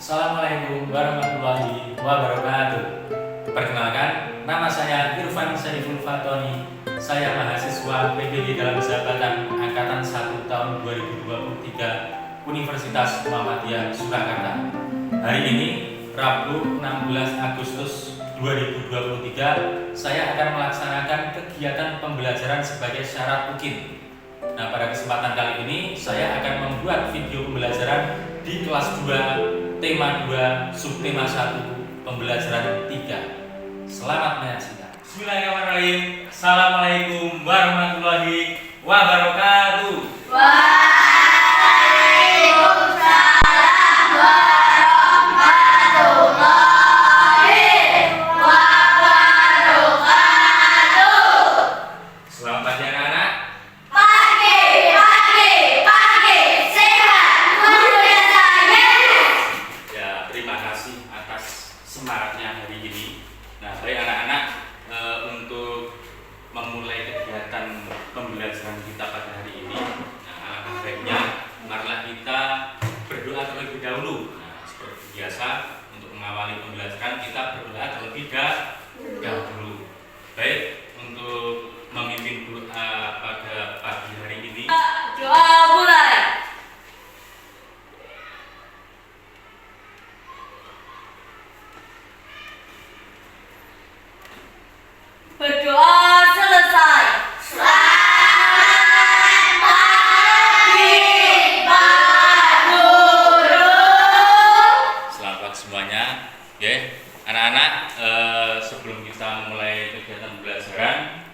Assalamualaikum warahmatullahi wabarakatuh. Perkenalkan, nama saya Irfan Syariful Fatoni. Saya mahasiswa PBG dalam Jabatan Angkatan 1 tahun 2023 Universitas Muhammadiyah Surakarta. Hari ini, Rabu 16 Agustus 2023, saya akan melaksanakan kegiatan pembelajaran sebagai syarat UKIN. Nah, pada kesempatan kali ini saya akan membuat video pembelajaran di kelas 2, tema 2, subtema 1, pembelajaran 3. Selamat menyaksikan. Bismillahirrahmanirrahim. Assalamualaikum warahmatullahi wabarakatuh. Waalaikumsalam warahmatullahi wabarakatuh. Selamat pagi anak-anak. Pagi, sehat, mulia saya. Ya, terima kasih atas semangatnya hari ini. Nah, baik anak-anak, untuk memulai kegiatan pembelajaran kita pada hari ini, nah, baiknya marilah kita berdoa terlebih dahulu. Nah, seperti biasa untuk mengawali pembelajaran kita berdoa terlebih dahulu. Baik, untuk memimpin doa pada pagi hari ini, Doa mulai. Berdoa selesai. Selamat pagi, Pak Guru. selamat pagi semuanya. Oke, anak-anak, sebelum kita mulai kegiatan pembelajaran,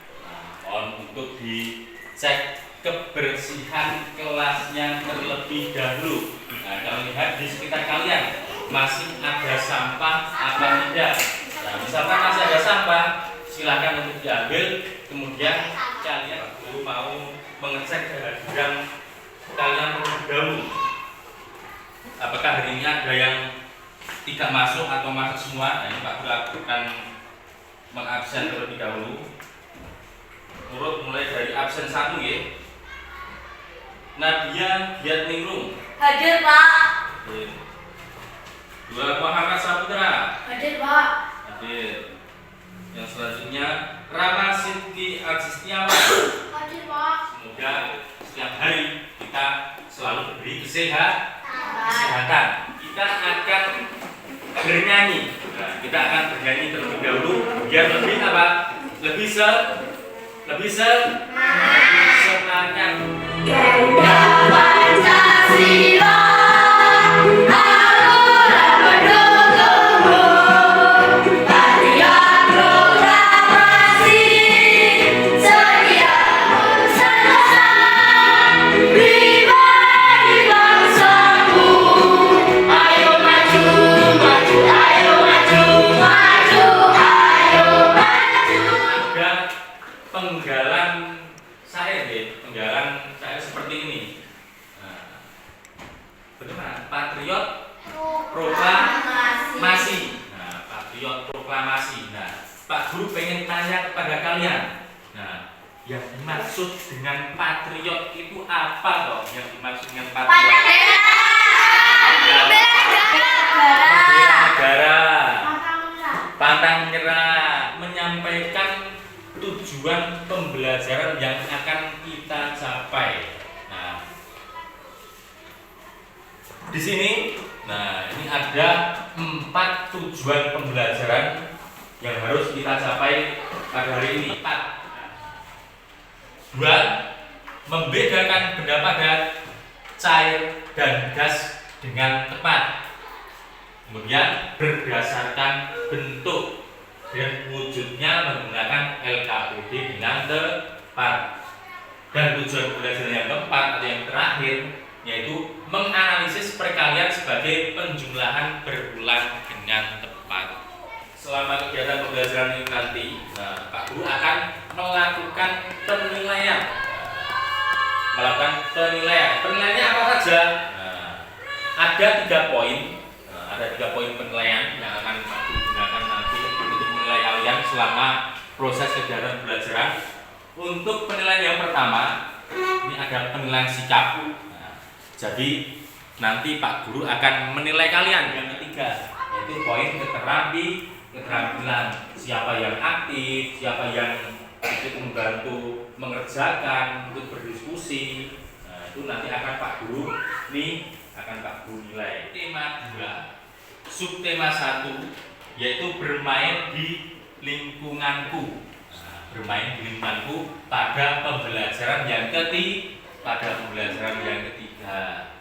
mohon untuk dicek kebersihan kelasnya terlebih dahulu. Nah, kalau lihat di sekitar kalian masih ada sampah apa tidak? Nah, misalkan masih ada sampah, silakan untuk diambil. Kemudian kalian dulu mau mengecek kehadiran kalian terlebih dahulu. Apakah hari ini ada yang tidak masuk atau masuk semua? Nah, ini Pak Guru akan mengabsen terlebih dahulu. Urut mulai dari absen 1 ya. Nadia Giatningrum. Hadir, Pak. Dua Muhammad Saputra. Hadir, Pak. Hadir. Yang selanjutnya Rama Sidki Azistiawan. Hadir, Pak. Semoga setiap hari kita selalu diberi kesehatan. Kita akan bernyanyi. Nah, kita akan bernyanyi terlebih dahulu biar lebih apa? Lebih semangat. Ganda Pancasila, alunan pendukungmu, patriot proklamasi, setia Nusantara, pribadi bangsaku. Ayo maju, ayo maju, ayo maju. Ada penggalan seperti ini. Nah, bagaimana? Patriot proklamasi. Nah, patriot proklamasi. Nah, Pak Guru pengen tanya kepada kalian. Nah, yang dimaksud dengan patriot itu apa toh? Yang dimaksud dengan patriot? Membela negara, pantang menyerah, menyampaikan tujuan pembelajaran yang akan kita capai. Nah, di sini, ini ada 4 tujuan pembelajaran yang harus kita capai pada hari ini. 2. Membedakan benda padat, cair, dan gas dengan tepat. Kemudian berdasarkan bentuk dan wujudnya menggunakan LKPD dengan tepat. Dan tujuan pembelajaran yang keempat atau yang terakhir yaitu menganalisis perkalian sebagai penjumlahan berulang dengan tepat. Selama kegiatan pembelajaran ini nanti, Pak Guru akan melakukan penilaian. Penilaiannya apa saja? Ada 3 poin. Ada 3 poin penilaian yang akan Pak Guru gunakan nanti untuk menilai kalian selama proses kegiatan pembelajaran. Untuk penilaian yang pertama, ini ada penilaian sikap. Jadi nanti Pak Guru akan menilai kalian. Yang ketiga ketiga, yaitu poin keterampilan. Siapa yang aktif, siapa yang ikut membantu mengerjakan, untuk berdiskusi. Nah, itu nanti akan Pak Guru nilai. Tema 2, subtema 1, yaitu bermain di lingkunganku. Nah, bermain di lingkunganku pada pembelajaran yang ketiga. Nah,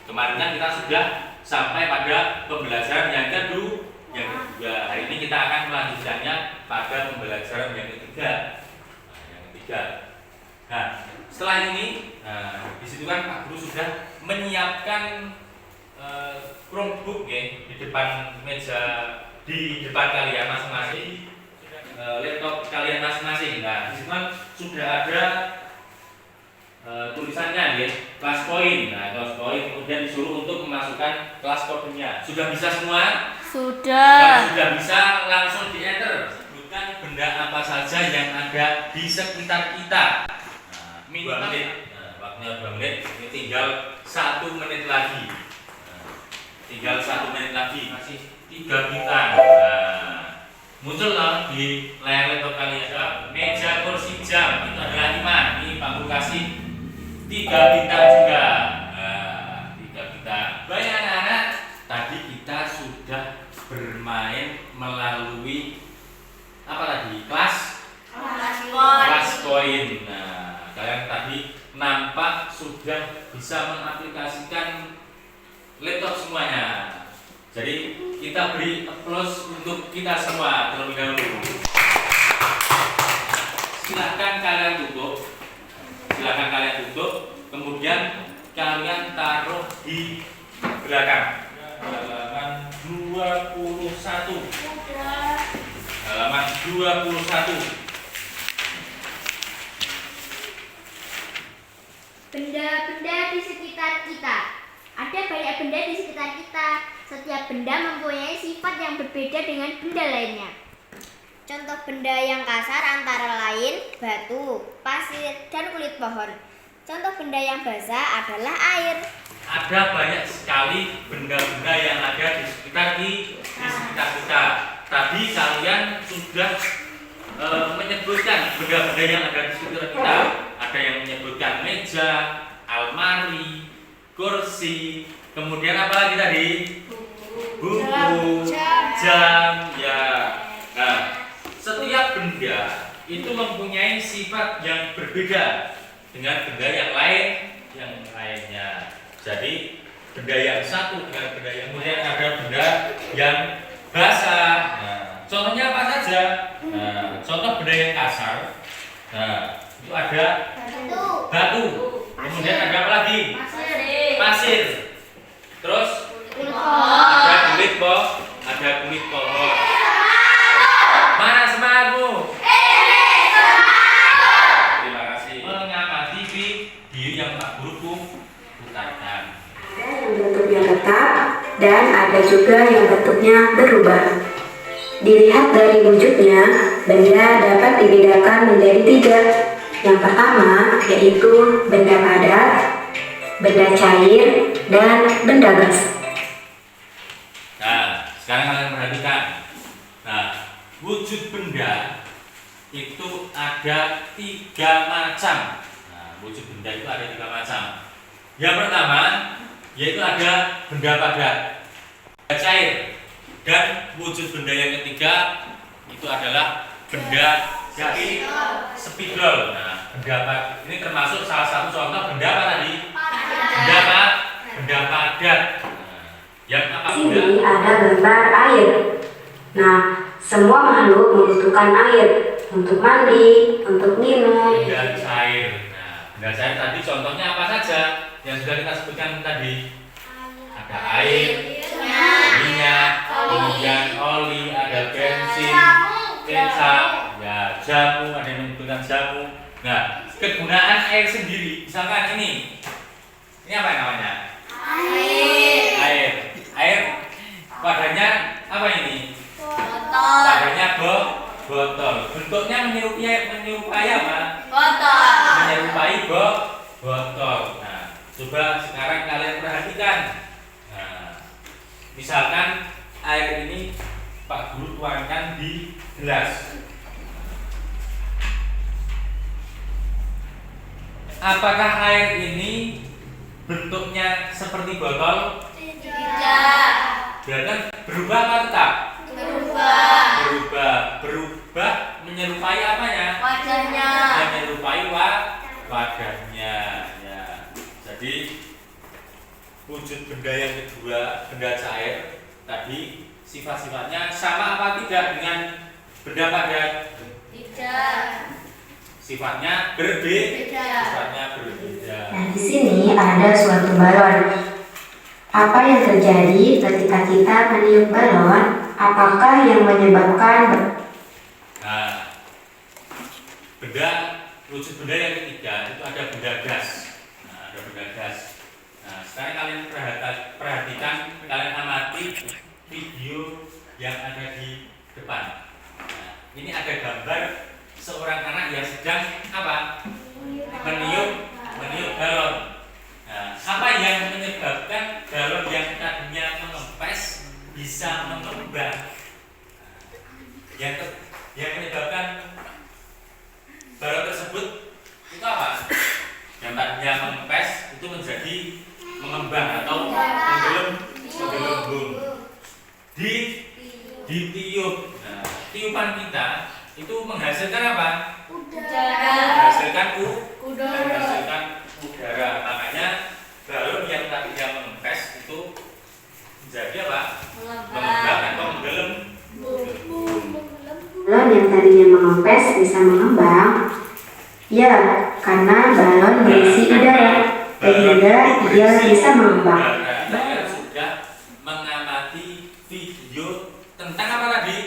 kemarin kan kita sudah sampai pada pembelajaran yang kedua. Hari ini kita akan melanjutkannya pada pembelajaran yang ketiga. Nah, setelah ini, di situ kan Pak Guru sudah menyiapkan Chromebook ya, di depan meja, di depan kalian masing-masing, laptop kalian masing-masing. Nah, di situ kan sudah ada tulisannya ya, kelas poin. Nah, kelas poin kemudian disuruh untuk memasukkan kelas kodenya. Sudah bisa semua? Sudah. Kalau sudah bisa, langsung di enter. Sebutkan benda apa saja yang ada di sekitar kita. Nah, minimal 2 menit. Nah, waktunya 2 menit. Ini tinggal 1 menit lagi. Masih 3 bintang. Nah, muncul lah di layar laptop kalian. Meja, kursi, jam itu adalah 5. Ini Pak Guru kasih 3 bintang juga. Nah, 3 bintang. Baik anak-anak, tadi kita sudah bermain melalui apa tadi? Kelas poin. Nah, kalian tadi nampak sudah bisa mengaplikasikan laptop semuanya. Jadi kita beri applause untuk kita semua terlebih dahulu. Silakan kalian tutup. Kemudian kalian taruh di belakang halaman 21. Halaman 21. Benda-benda di sekitar kita. Ada banyak benda di sekitar kita. Setiap benda mempunyai sifat yang berbeda dengan benda lainnya. Contoh benda yang kasar antara lain batu, pasir, dan kulit pohon. Contoh benda yang basah adalah air. Ada banyak sekali benda-benda yang ada di sekitar kita. Tadi kalian sudah menyebutkan benda-benda yang ada di sekitar kita. Ada yang menyebutkan meja, almari, kursi, kemudian apa lagi tadi? Buku, jam, ya. Nah, setiap benda itu mempunyai sifat yang berbeda dengan benda yang lainnya. Jadi benda yang satu dengan benda yang kemudian ada benda yang basah. Nah, contohnya apa saja? Nah, contoh benda yang kasar. Nah, itu ada batu. Kemudian ada apa lagi? Pasir. Terus ada kulit pohon. Mana semangatmu? Terima kasih. Mengamati video yang Pak Guru putarkan. Ada yang bentuknya tetap dan ada juga yang bentuknya berubah. Dilihat dari wujudnya, benda dapat dibedakan menjadi 3. Yang pertama yaitu benda padat, benda cair, dan benda gas. Nah, sekarang kalian perhatikan. Nah, wujud benda itu ada 3 macam. Nah, wujud benda itu ada 3 macam. Yang pertama yaitu ada benda padat, benda cair, dan wujud benda yang ketiga itu adalah benda gaib, spidol. Nah, benda apa? Ini termasuk salah satu contoh benda apa tadi? Benda padat. Yang apa? Di sini ada gambar air. Nah, semua makhluk membutuhkan air untuk mandi, untuk minum. Benda cair. Nah, benda cair tadi contohnya apa saja yang sudah kita sebutkan tadi? Ada air, minyak, kemudian oli, ada bensin, kecap, ya jamu, ada yang menggunakan jamu. Nah, kegunaan air sendiri, misalkan ini apa namanya? Air. Wadahnya apa ini? Wadahnya botol. Bentuknya menyerupai apa? Menyerupai botol. Nah, coba sekarang kalian perhatikan. Nah, Misalkan air ini Pak Guru tuangkan di gelas. Apakah air ini bentuknya seperti botol? Tidak. Berarti berubah atau tetap? Berubah. Berubah menyerupai apanya? Wajahnya. Menyerupai wadahnya. Ya. Jadi wujud benda yang kedua, benda cair tadi sifat-sifatnya sama apa tidak dengan benda padat? Tidak. Sifatnya berbeda. Nah, di sini ada suatu balon. Apa yang terjadi ketika kita meniup balon? Apakah yang menyebabkan Nah, wujud benda yang ketiga itu ada benda gas. Nah, ada benda gas. Nah, sekarang kalian perhatikan, kalian amati video yang ada di depan. Nah, ini ada gambar seorang anak yang sedang apa? Meniup balon. Nah, apa yang menyebabkan balon yang tadinya mengempes bisa mengembang? Yang menyebabkan balon tersebut itu apa? Yang tadinya mengempes itu menjadi mengembang atau menggelembung. Ditiup. Nah, tiupan kita itu menghasilkan apa? Menghasilkan udara. Makanya balon yang tadinya mengempes itu menjadi apa? Mengembang atau menggelembung. balon yang tadinya mengempes bisa mengembang? Ya, karena balon berisi udara, sehingga dia bisa mengembang. Kalian sudah mengamati video tentang apa tadi?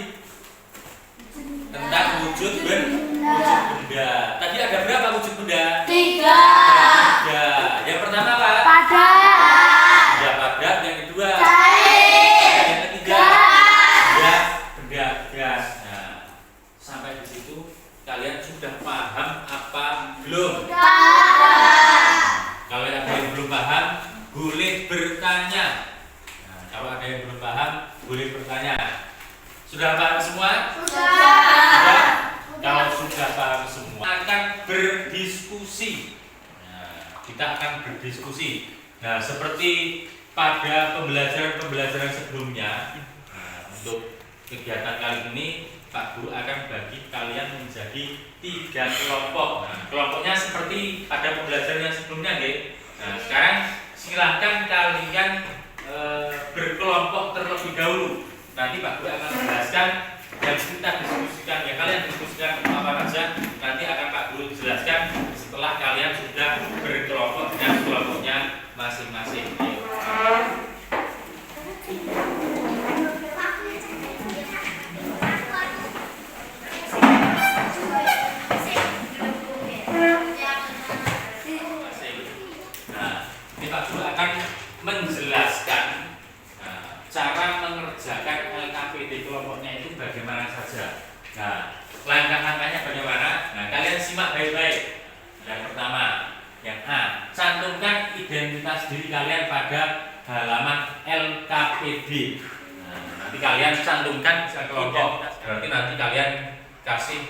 Tentang wujud benda. Tadi ada berapa wujud benda? 3. Yang pertama apa? Benda padat. Yang kedua? Yang ketiga? Benda gas. Nah, sampai di situ kalian sudah paham apa belum? Kalau ada yang belum paham, boleh bertanya. Nah, kalau ada yang belum paham, boleh bertanya. Sudah paham semua? Sudah. Kalau sudah paham semua, akan berdiskusi. Nah, kita akan berdiskusi. Nah, seperti pada pembelajaran sebelumnya, untuk kegiatan kali ini Pak Guru akan bagi kalian menjadi 3 kelompok. Nah, kelompoknya seperti pada pembelajaran yang sebelumnya, nggih. Nah, sekarang silahkan kalian berkelompok terlebih dahulu. Nanti Pak Guru akan menjelaskan yang kita diskusikan, ya kalian diskusikan apa saja. Nanti akan Pak Guru jelaskan setelah kalian sudah berkelompok dengan kelompoknya masing-masing. Pak Guru akan menjelaskan cara mengerjakan LKPD kelompoknya itu bagaimana saja. Nah, langkah-langkahnya bagaimana? Nah, kalian simak baik-baik. Yang pertama, yang A, cantumkan identitas diri kalian pada halaman LKPD. Nah, nanti kalian cantumkan kelompok. Berarti nanti kalian kasih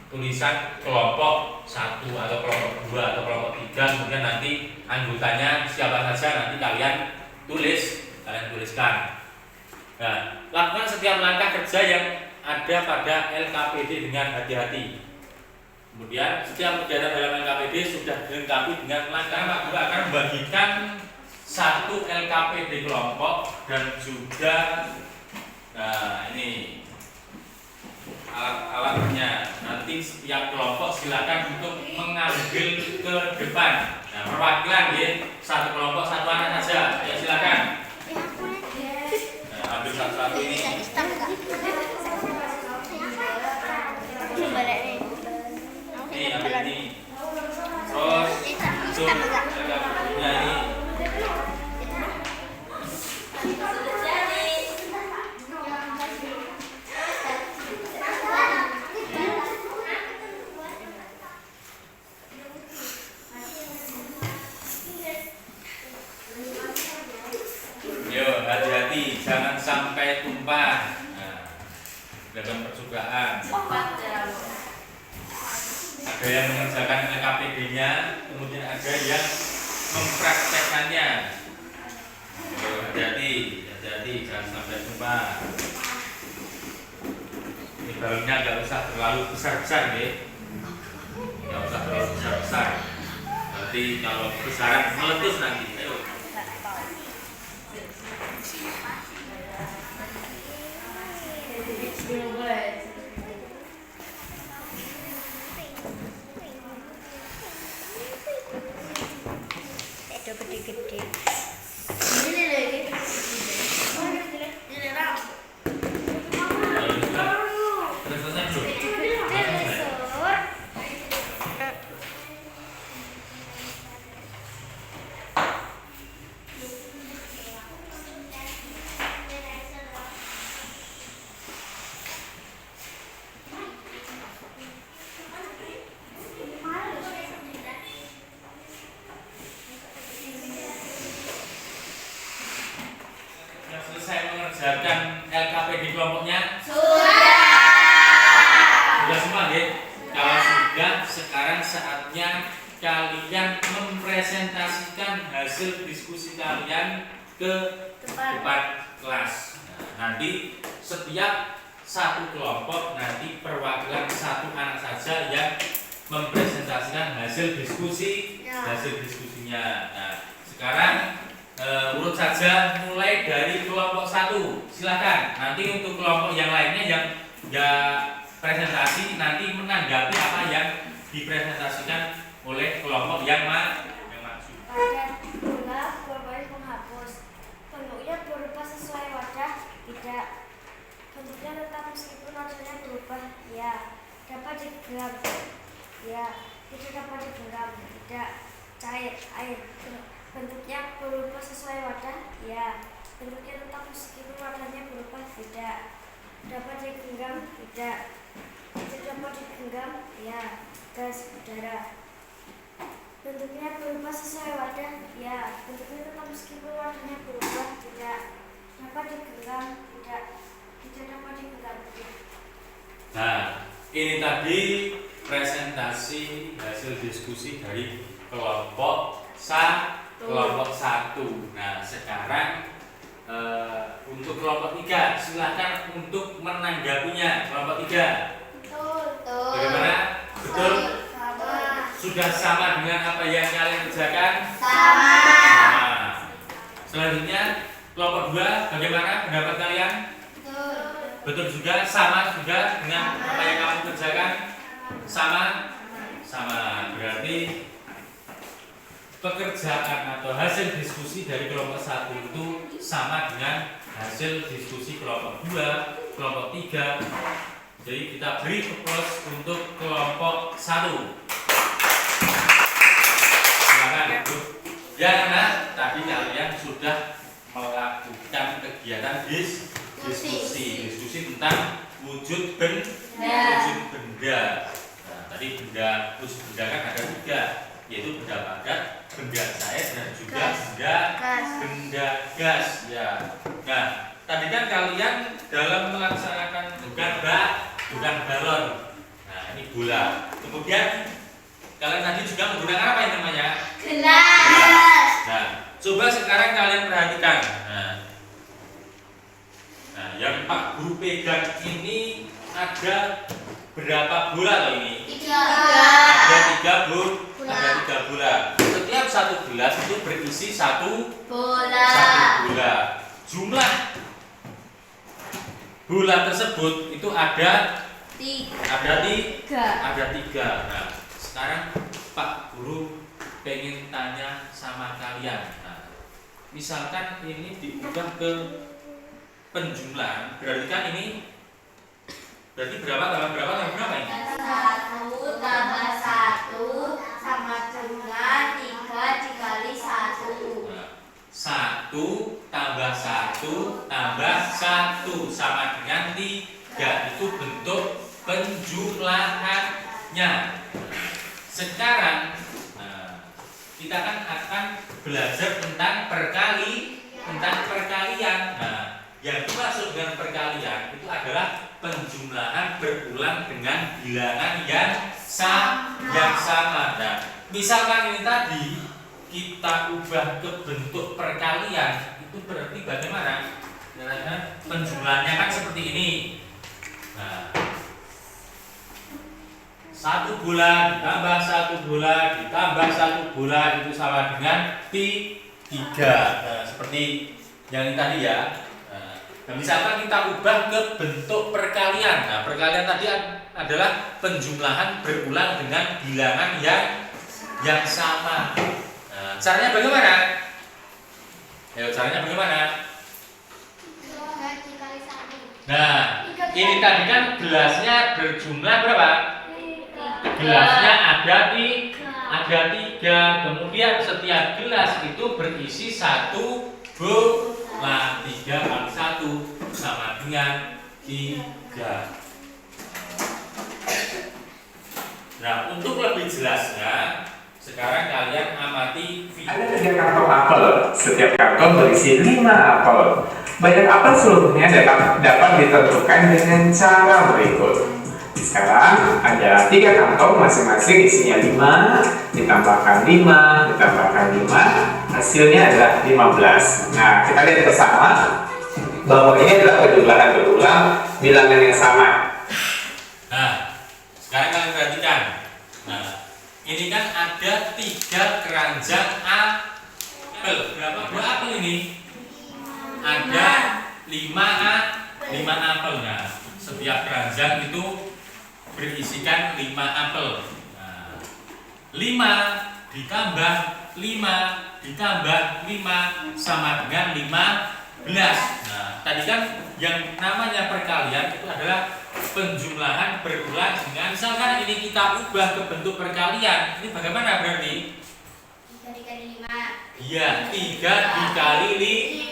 tulisan kelompok 1 atau kelompok 2 atau kelompok 3, kemudian nanti anggotanya siapa saja nanti kalian tuliskan. Nah, lakukan setiap langkah kerja yang ada pada LKPD dengan hati-hati. Kemudian setiap kegiatan dalam LKPD sudah dilengkapi dengan langkah. Pak Guru akan membagikan 1 LKPD kelompok dan juga ini alat-alatnya. Nanti setiap kelompok silakan untuk mengambil ke depan. Nah, perwakilan ya, 1 kelompok 1 anak saja. Ya silakan. Nah, ambil satu-satu ini. Ini ambil ini. Terus ini. Hati-hati, yang mengerjakan LKPD-nya, kemudian ada yang mempraktekannya. Hati-hati, jangan sampai lupa. Ini balonnya nggak usah terlalu besar-besar, ya. Nggak usah terlalu besar-besar. Nanti kalau besaran meletus nanti. Ayo. Gede-gede. Selesai mengerjakan LKPD kelompoknya? Sudah. Sudah semua, ya? Kalau sudah, sekarang saatnya kalian mempresentasikan hasil diskusi kalian ke depan kelas. Nah, nanti setiap satu kelompok nanti perwakilan satu anak saja yang mempresentasikan hasil diskusinya. Nah, sekarang urut saja mulai dari kelompok 1. Silakan. Nanti untuk kelompok yang lainnya yang nggak presentasi nanti menanggapi apa yang dipresentasikan oleh kelompok yang maju. Pada bola berbaris menghapus. Bentuknya berupa sesuai wadah, tidak. Bentuknya tetap meskipun warnanya berubah, ya. Dapat digenggam, ya. Tidak dapat digenggam, tidak. Cair, air. Bentuknya berubah sesuai wadah, ya. Bentuknya tetap meskipun warnanya berubah, tidak. Dapat digenggam, tidak. Tidak dapat digenggam, ya. Gas, udara. Bentuknya berubah sesuai wadah, ya. Bentuknya tetap meskipun warnanya berubah, tidak. Dapat digenggam, tidak. Tidak dapat digenggam. Nah, ini tadi presentasi hasil diskusi dari kelompok kelompok 1. Nah, sekarang untuk kelompok 3, silakan untuk menanggapinya. Kelompok 3, Betul. bagaimana? Betul? Sama. Sudah sama dengan apa yang kalian kerjakan? Sama. Sama. Selanjutnya, kelompok 2, bagaimana pendapat kalian? Betul. Betul juga, sama juga dengan apa yang kamu kerjakan? Sama? Sama. Berarti pekerjaan atau hasil diskusi dari kelompok 1 itu sama dengan hasil diskusi kelompok 2, kelompok 3. Jadi kita beri applause untuk kelompok 1. Silakan. Ya, nah, tadi kalian sudah melakukan kegiatan diskusi tentang wujud benda. Nah, tadi wujud benda kan ada 3, yaitu benda padat, benda cair, dan juga benda gas. Ya. Nah, tadi kan kalian dalam melaksanakan bukan balon. Nah, ini bola. Kemudian kalian tadi juga menggunakan apa yang namanya? Gelas. Nah, coba sekarang kalian perhatikan. Nah, yang Pak Guru pegang ini ada berapa bola loh ini? 3. Ada 3 bola. Setiap satu gelas itu berisi satu Bola. bola. Jumlah bola tersebut itu ada 3. Nah, sekarang Pak Guru pengen tanya sama kalian. Nah, misalkan ini diubah ke penjumlahan, berarti kan ini berarti berapa tambah berapa ini? 1 tambah 1 sama dengan 3 dikali 1. Nah, 1 tambah 1 tambah 1 sama dengan 3. Itu bentuk penjumlahannya. Sekarang kita akan belajar tentang perkalian. Nah, yang dimaksud dengan perkalian itu adalah penjumlahan berulang dengan bilangan yang yang sama. Nah, misalkan ini tadi kita ubah ke bentuk perkalian, itu berarti bagaimana? Karena penjumlahannya kan seperti ini. Nah, 1 bulan ditambah 1 bulan ditambah 1 bulan itu sama dengan 3. Nah, seperti yang ini tadi ya. Nah, misalkan kita ubah ke bentuk perkalian. Nah, perkalian tadi adalah penjumlahan berulang dengan bilangan yang sama. Nah, caranya bagaimana? Ayo, caranya bagaimana? Nah, ini tadi kan gelasnya berjumlah berapa? Gelasnya ada 3. Kemudian setiap gelas itu berisi 1 bola. 3 kali 1 sama dengan 3. Nah, untuk lebih jelasnya, sekarang kalian amati video. Ada 3 kantong apel. Setiap kantong berisi 5 apel. Banyak apel seluruhnya dapat ditentukan dengan cara berikut. Sekarang ada 3 kantong, masing-masing isinya 5, ditambahkan 5, ditambahkan 5, hasilnya adalah 15. Nah, kita lihat bersama bahwa ini adalah penjumlahan berulang bilangan yang sama. Nah, sekarang kalian perhatikan. Nah, ini kan ada 3 keranjang apel. Berapa buah apel ini? Ada 5 apel. Nah, setiap keranjang itu berisikan 5 apel. Nah, 5 ditambah 5 ditambah 5 sama dengan 15. Nah, tadi kan yang namanya perkalian itu adalah penjumlahan berulang dengan, misalkan ini kita ubah ke bentuk perkalian, ini bagaimana berarti? 3 dikali 5. Iya, 3 dikali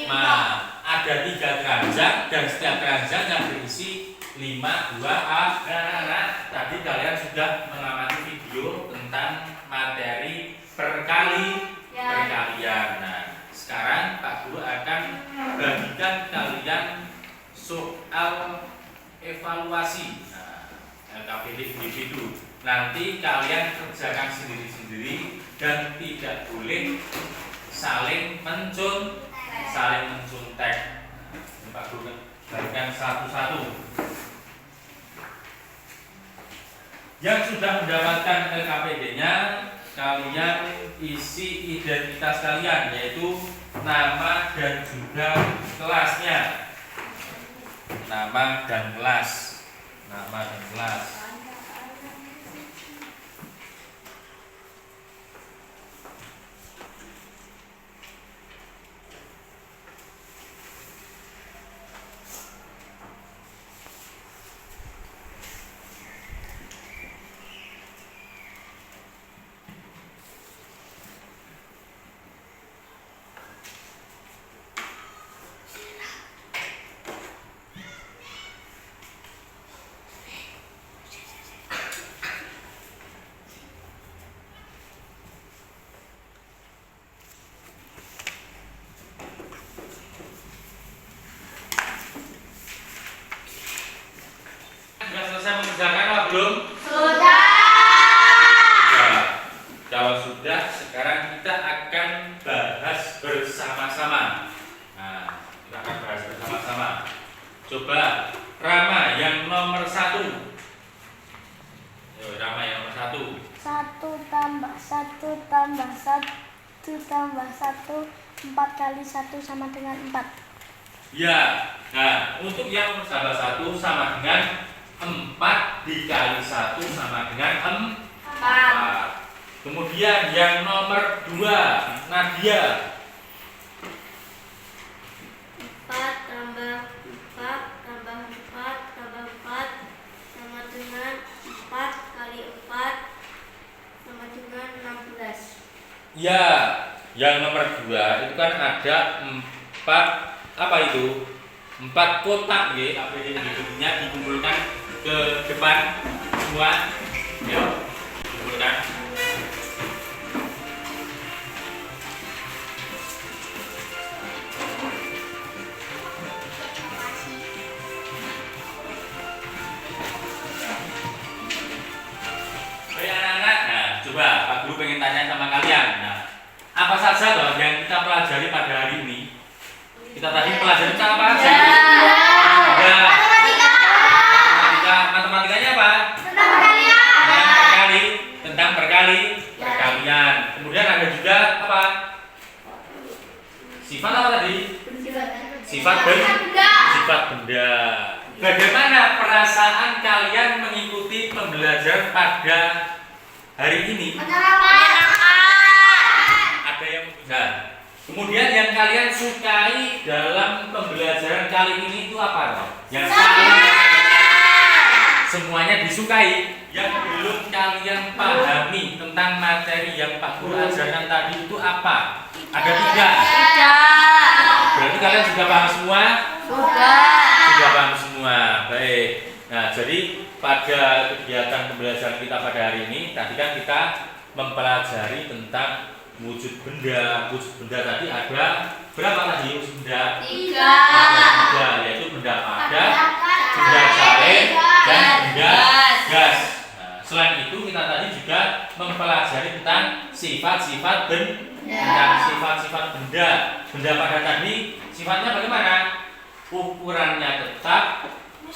5. Ada 3 keranjang dan setiap keranjang yang berisi 5 buah apel. Tadi kalian sudah mengamati video tentang materi perkalian. Nah, sekarang Pak Guru akan bagikan kalian soal evaluasi. Nah, LKPD individu. Nanti kalian kerjakan sendiri-sendiri dan tidak boleh saling mencontek. Pak Guru bagikan satu-satu. Yang sudah mendapatkan LKPD-nya, kalian isi identitas kalian, yaitu nama dan juga kelasnya. Nama dan kelas. Sudah selesai mengerjakan apa belum? Sudah. Kalau sudah, sekarang kita akan bahas bersama-sama. Nah, kita akan bahas bersama-sama. Coba Rama yang nomor 1. Rama yang nomor 1. 1 tambah 1 tambah 1 tambah 1, 4 kali 1 sama dengan 4. Ya, nah untuk yang nomor 1 sama dengan 4 dikali 1 sama dengan 4. Kemudian yang nomor 2, Nadia. 4 tambah 4 tambah 4 tambah 4 sama dengan 4 kali 4 sama dengan 16. Ya, yang nomor 2 itu kan ada 4 apa itu? 4 kotak ya, APD-nya dikumpulkan ke depan semua. Yuk, kumpulkan. Pak Guru pengen tanya sama kalian. Nah, apa saja loh yang kita pelajari pada hari ini? Kita tadi pelajari tentang apa aja? Ya. Matematikanya apa? Tentang perkalian. Tentang perkalian. Kemudian ada juga apa? Sifat apa tadi? Sifat benda. Bagaimana perasaan kalian mengikuti pembelajaran pada hari ini? Ada yang mudah. Kemudian yang kalian sukai dalam pembelajaran kali ini itu apa? Yang semuanya disukai. Yang belum kalian pahami tentang materi yang Pak Guru ajarkan tadi itu apa? Ada tidak? Berarti kalian sudah paham semua? Sudah paham semua. Baik. Nah, jadi pada kegiatan pembelajaran kita pada hari ini tadi kan kita mempelajari tentang wujud benda. Wujud benda tadi ada berapa tadi wujud benda? 3, yaitu benda padat, benda cair, dan benda gas. Nah, selain itu kita tadi juga mempelajari tentang sifat-sifat benda. Sifat-sifat benda. Benda padat tadi sifatnya bagaimana? Ukurannya tetap,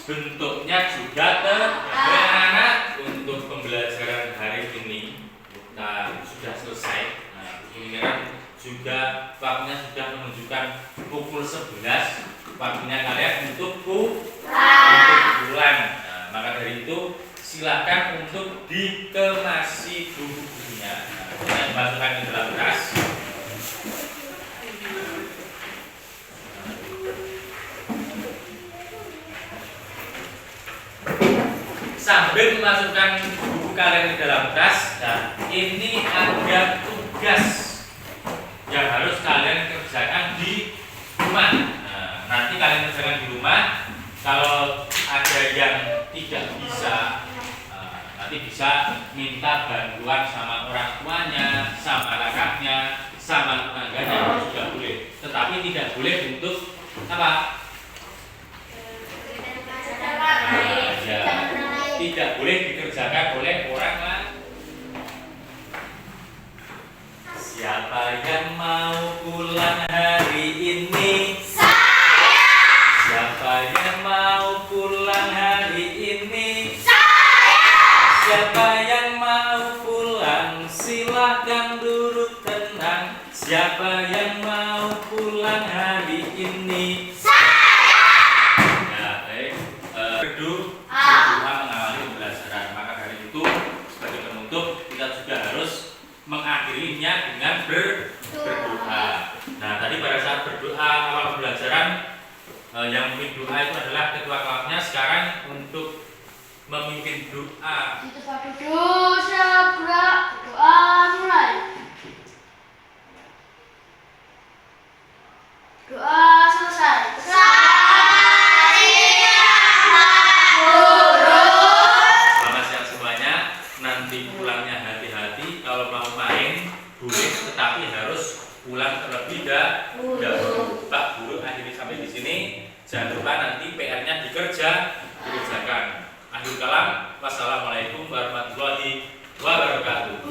bentuknya juga tetap. Untuk pembelajaran hari ini kita sudah selesai. Nah, ini juga waktunya sudah menunjukkan pukul 11. Waktunya kalian untuk pulang. Nah, maka dari itu silakan untuk dikemasi buku-bukunya. Nah, dimasukkan ke dalam tas. Sambil memasukkan buku kalian ke dalam tas, nah ini ada tugas yang harus kalian kerjakan di rumah. Nah, nanti kalian kerjakan di rumah. Kalau ada yang tidak bisa, nanti bisa minta bantuan sama orang tuanya, sama kakaknya, sama tetangganya juga boleh. Tetapi tidak boleh untuk apa? Tidak boleh dikerjakan oleh orang lain. Siapa yang mau pulang hari ini? Saya. Siapa yang mau pulang hari ini? Saya. Siapa yang mau pulang? Silakan duduk tenang. Siapa yang mau pulang hari ini? Berdoa mengawali pembelajaran. Maka dari itu sebagai penutup kita juga harus mengakhirinya dengan berdoa. Nah, tadi pada saat berdoa awal pembelajaran yang memimpin doa itu adalah ketua kelasnya. Sekarang untuk memimpin doa Doa mulai. Doa selesai. Selamat siang semuanya. Nanti pulangnya hati-hati. Kalau mau main boleh, tetapi harus pulang terlebih dahulu. Pak Guru akhiri sampai di sini. Jangan lupa nanti PR-nya dikerjakan. Akhir kalam, wassalamualaikum warahmatullahi wabarakatuh.